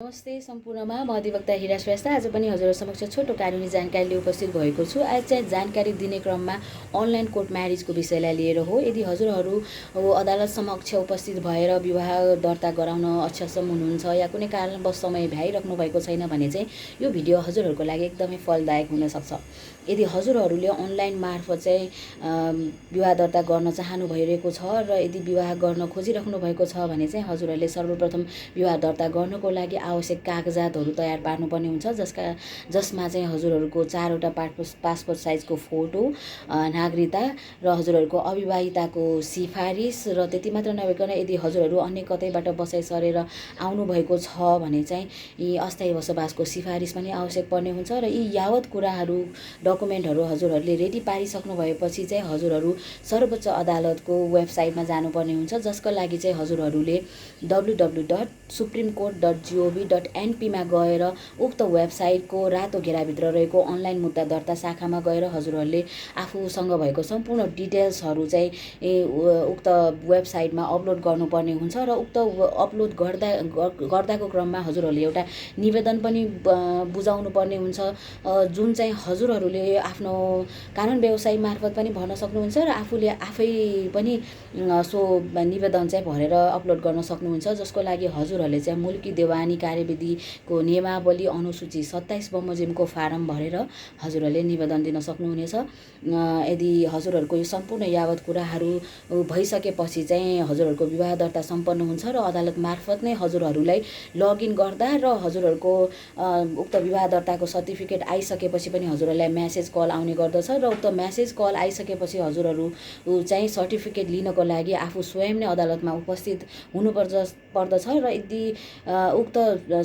नमस्ते सम्पूर्णमा म अधिवक्ता हिरा श्रेष्ठ आज पनि हजुरहरु समक्ष छोटो कानुनी जानकारी लिएर उपस्थित भएको छु। आज चाहिँ जानकारी दिने क्रममा अनलाइन कोर्ट म्यारेजको विषयलाई लिएर हो। यदि हजुरहरु अदालत समक्ष उपस्थित भएर विवाह दर्ता गराउन अक्षम हुनुहुन्छ या कुनै कारणवश समय भ्याइराख्नु भएको छैन भने चाहिँ यो भिडियो हजुरहरुको लागि एकदमै फलदायक हुन सक्छ। यदि हजुरहरुले अनलाइन मार्फत चाहिँ विवाह दर्ता गर्न चाहनु भइरहेको छ र यदि विवाह गर्न खोजिराख्नु भएको छ भने चाहिँ हजुरहरुले सर्वप्रथम विवाह दर्ता गर्नको लागि आवश्यक कागजातहरू तयार पार्नुपर्ने हुन्छ, जसमा चाहिँ हजुरहरुको 4वटा पासपोर्ट साइजको फोटो, नागरिकता र हजुरहरुको अविवाहिताको सिफारिस र त्यति मात्र नभइकन यदि हजुरहरु अन्य कतैबाट बसाइ सरेर आउनु भएको छ भने चाहिँ यी अस्थायी बसोबासको सिफारिस पनि आवश्यक पर्ने हुन्छ र यी यावत कुराहरू डकुमेन्टहरू हजुरहरुले रेडी पारिसक्नु भएपछि चाहिँ हजुरहरु सर्वोच्च अदालतको वेबसाइटमा जानुपर्ने हुन्छ, जसको लागि चाहिँ हजुरहरुले www.supremcourt.gov.np मा गएर उक्त वेबसाइटको रातो घेराभित्र रहेको अनलाइन मुद्दा दर्ता शाखामा गएर हजुरहरुले आफूसँग भएको सम्पूर्ण डिटेल्सहरू चाहिँ उक्त वेबसाइटमा अपलोड गर्नुपर्ने हुन्छ र उक्त अपलोड गर्दाको क्रममा हजुरहरुले एउटा निवेदन पनि बुझाउनु पर्ने हुन्छ, जुन चाहिँ हजुरहरुले आफ्नो कानुन व्यवसाय मार्फत पनि भर्न सक्नुहुन्छ र आफूले आफै पनि सो निवेदन चाहिँ भरेर अपलोड गर्न सक्नुहुन्छ, जसको लागि हजुरहरुले चाहिँ मुल्की देवानी कार्यविधिको नियमावली अनुसूची 27 बमोजिमको फारम भरेर हजुरहरुले निवेदन दिन सक्नुहुनेछ। यदि हजुरहरुको यो सम्पूर्ण यावत कुराहरू भइसकेपछि चाहिँ हजुरहरुको विवाह दर्ता सम्पन्न हुन्छ र अदालत मार्फत नै हजुरहरुलाई लगइन गर्दा र हजुरहरुको उक्त विवाह दर्ताको सर्टिफिकेट आइसकेपछि पनि हजुरहरुलाई मेसेज कल आउने गर्दछ र उक्त मेसेज कल आइसकेपछि हजुरहरु चाहिँ सर्टिफिकेट लिनको लागि आफू स्वयं नै अदालतमा उपस्थित हुनुपर्दछ र यदि उक्त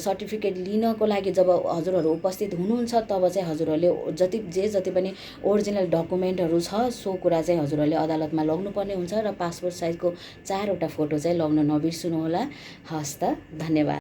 सर्टिफिकेट लिनको लागि जब हजुरहरु उपस्थित हुनुहुन्छ तब चाहिँ हजुरहरुले जति पनि ओरिजिनल डकुमेन्टहरू छ सो कुरा चाहिँ हजुरहरुले अदालतमा लग्नुपर्ने हुन्छ र पासपोर्ट साइजको 4वटा फोटो चाहिँ लग्न नबिर्सनु होला। हस्त, धन्यवाद।